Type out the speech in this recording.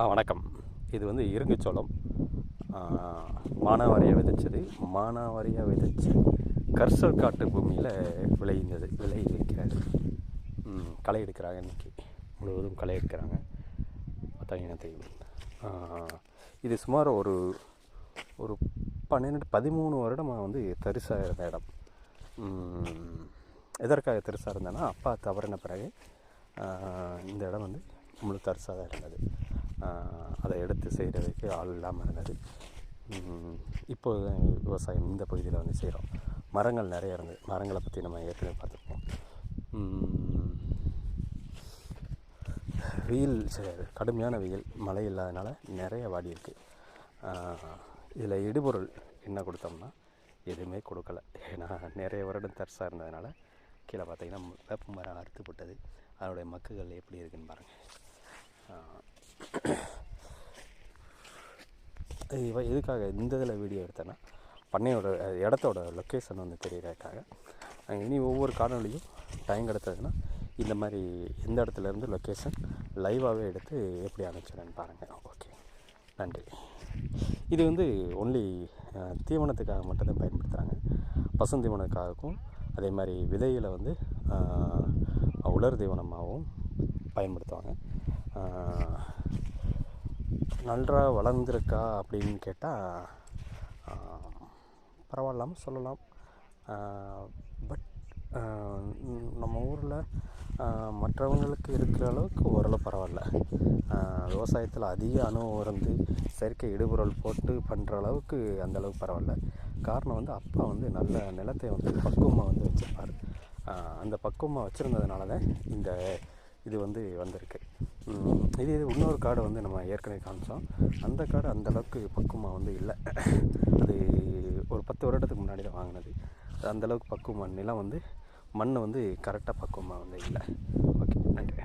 வணக்கம். இது வந்து இருங்குச்சோளம். மானாவாரியாக விதைச்சது. மானாவாரியாக விதைச்சி கர்சல் காட்டு பூமியில் விளை வைக்கிறாரு. களை எடுக்கிறாங்க. இன்றைக்கி முழுவதும் களை எடுக்கிறாங்க. பார்த்தீங்கன்னா தெரியும். இது சுமார் ஒரு 13 வருடமாக வந்து தரிசாக இருந்த இடம். எதற்காக தரிசாக இருந்தேன்னா, அப்பா தவறின பிறகு இந்த இடம் வந்து முழு தரிசாக தான் இருந்தது. அதை எடுத்து செய்கிறதுக்கு ஆள் இல்லாமல் இருந்தது. இப்போது தான் விவசாயம் இந்த பகுதியில் வந்து செய்கிறோம். மரங்கள் நிறைய இருந்தது. மரங்களை பற்றி நம்ம ஏற்கனவே பார்த்துருப்போம். வெயில் கடுமையான வெயில், மழை இல்லாதனால நிறைய வாடி இருக்குது. இதில் இடுபொருள் என்ன கொடுத்தோம்னா எதுவுமே கொடுக்கல. ஏன்னா நிறைய வருடம் தரிசாக இருந்ததுனால கீழே பார்த்தீங்கன்னா வேப்ப மரம் அறுத்துப்பட்டது. அதனுடைய மக்குகள் எப்படி இருக்குன்னு பாருங்கள். எதுக்காக இந்த இதில் வீடியோ எடுத்தேன்னா, பண்ணையோட இடத்தோட லொக்கேஷன் வந்து தெரியறதுக்காக. இனி ஒவ்வொரு காணொலியும் டைம் கிடச்சதுன்னா இந்த மாதிரி எந்த இடத்துலேருந்து லொக்கேஷன் லைவாகவே எடுத்து எப்படி அனுப்பிச்சிடன்னு பாருங்கள். ஓகே, நன்றி. இது வந்து ஒன்லி தீவனத்துக்காக மட்டும்தான் பயன்படுத்துகிறாங்க. பசுந்தீவனத்துக்காகவும் அதே மாதிரி விதைகளை வந்து உலர் தீவனமாகவும் பயன்படுத்துவாங்க. நன்றாக வளர்ந்துருக்கா அப்படின்னு கேட்டால் பரவாயில்லாமல் சொல்லலாம். பட் நம்ம ஊரில் மற்றவங்களுக்கு இருக்கிற அளவுக்கு ஓரளவு பரவாயில்ல. விவசாயத்தில் அதிக அனுபவம் இருந்து செயற்கை இடுபொருள் போட்டு பண்ணுற அளவுக்கு அந்தளவுக்கு பரவாயில்ல. காரணம் வந்து அப்பா வந்து நல்ல நிலத்தை வந்து பக்குவமாக வந்து வச்சுருப்பார். அந்த பக்குவமாக வச்சுருந்ததுனால தான் இது வந்து வந்திருக்கு. இது இன்னொரு காடை வந்து நம்ம ஏற்கனவே காமிச்சோம். அந்த காடை அந்தளவுக்கு பக்குவமாக வந்து இல்லை. அது ஒரு 10 வருடத்துக்கு முன்னாடி தான் வாங்கினது. அந்தளவுக்கு பக்குவமான நிலம் வந்து மண் வந்து கரெக்டாக பக்குவமாக வந்து இல்லை. ஓகே, நன்றி.